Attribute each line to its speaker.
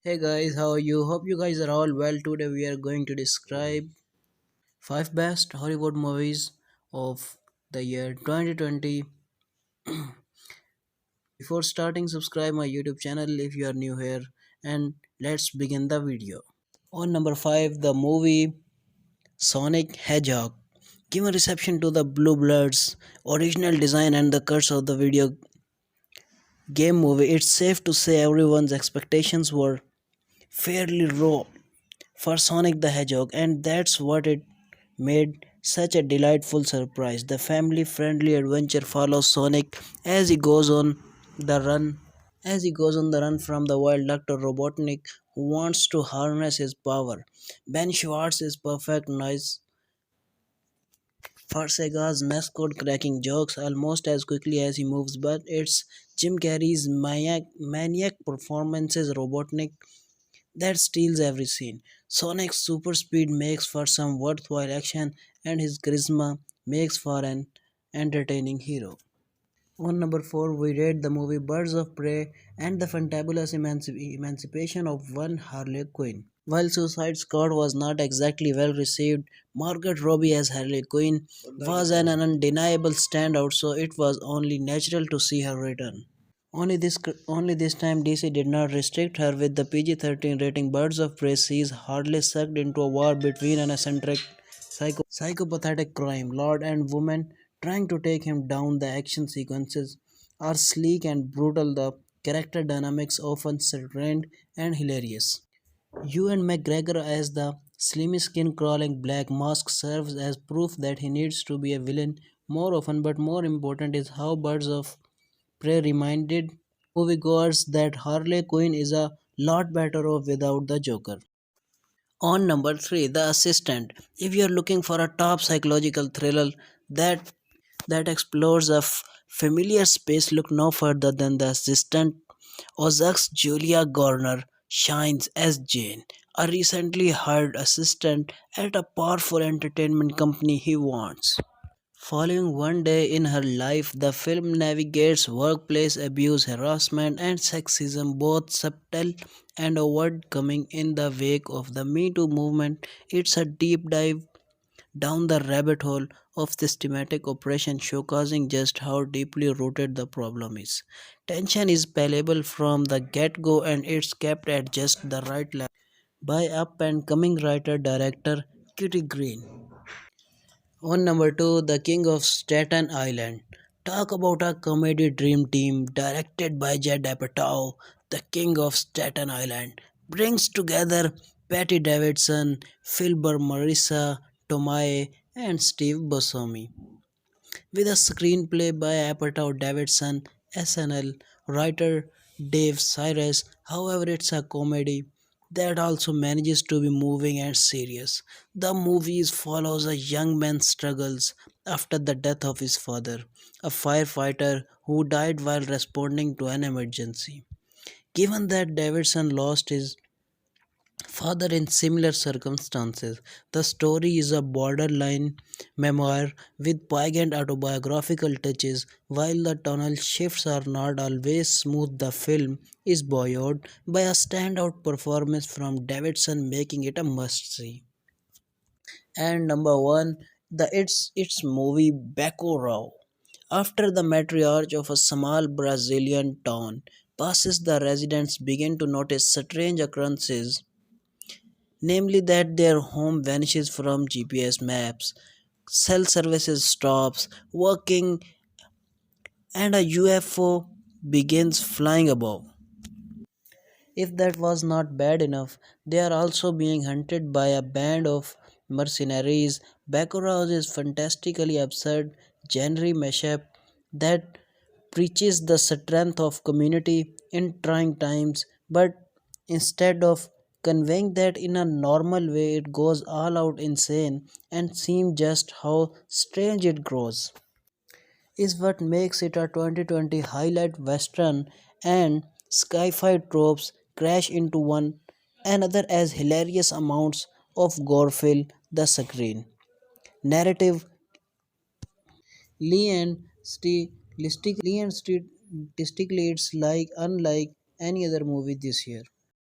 Speaker 1: Hey guys, how are you? Hope you guys are all well. Today we are going to describe 5 best Hollywood movies of the year 2020. Before starting, subscribe my YouTube channel if you are new here and let's begin the video. On number 5, the movie Sonic Hedgehog. Given reception to the Blue Bloods, original design and the curse of the video game movie, it's safe to say everyone's expectations were fairly raw for Sonic the Hedgehog, and that's what it made such a delightful surprise. The family friendly adventure follows Sonic as he goes on the run. From the wild Dr. Robotnik who wants to harness his power. Ben Schwartz is perfect noise for Sega's mascot cracking jokes almost as quickly as he moves, but it's Jim Carrey's maniac performances Robotnik that steals every scene. Sonic's super speed makes for some worthwhile action, and his charisma makes for an entertaining hero. On number 4, we rate the movie Birds of Prey and the fantabulous emancipation of one Harley Quinn. While Suicide Squad was not exactly well received, Margot Robbie as Harley Quinn was an undeniable standout, so it was only natural to see her return. Only this time DC did not restrict her with the PG-13 rating. Birds of Prey sees Harley sucked into a war between an eccentric psychopathic crime lord and woman trying to take him down. The action sequences are sleek and brutal, the character dynamics often strained and hilarious. Ewan McGregor as the slimy skin crawling black mask serves as proof that he needs to be a villain more often, but more important is how Birds of Prey reminded moviegoers that Harley Quinn is a lot better off without the Joker. On number 3, The Assistant. If you're looking for a top psychological thriller that explores a familiar space, look no further than The Assistant. Ozark's Julia Garner shines as Jane, a recently hired assistant at a powerful entertainment company he wants. Following one day in her life, the film navigates workplace abuse, harassment, and sexism, both subtle and overt, coming in the wake of the Me Too movement. It's a deep dive down the rabbit hole of systematic oppression, showcasing just how deeply rooted the problem is. Tension is palpable from the get go, and it's kept at just the right level by up and coming writer director Kitty Green. On number 2, The King of Staten Island. Talk about a comedy dream team directed by Jed Apatow. The King of Staten Island brings together Patty Davidson, Philbur Marissa Tomei, and Steve Buscemi. With a screenplay by Apatow Davidson, SNL writer Dave Cyrus. However, it's a comedy that also manages to be moving and serious. The movie follows a young man's struggles after the death of his father, a firefighter who died while responding to an emergency. Given that Davidson lost his father in similar circumstances, the story is a borderline memoir with poignant autobiographical touches. While the tonal shifts are not always smooth, the film is buoyed by a standout performance from Davidson, making it a must-see. And number 1, the its movie Bacorao. After the matriarch of a small Brazilian town passes, the residents begin to notice strange occurrences, namely that their home vanishes from GPS maps, cell services stops working, and a UFO begins flying above. If that was not bad enough, they are also being hunted by a band of mercenaries. Baccarat is fantastically absurd genre mashup that preaches the strength of community in trying times, but instead of conveying that in a normal way, it goes all out insane and seems just how strange it grows is what makes it a 2020 highlight. Western and sci-fi tropes crash into one another as hilarious amounts of gore fill the screen. Narrative Lee and stylistically it's like unlike any other movie this year.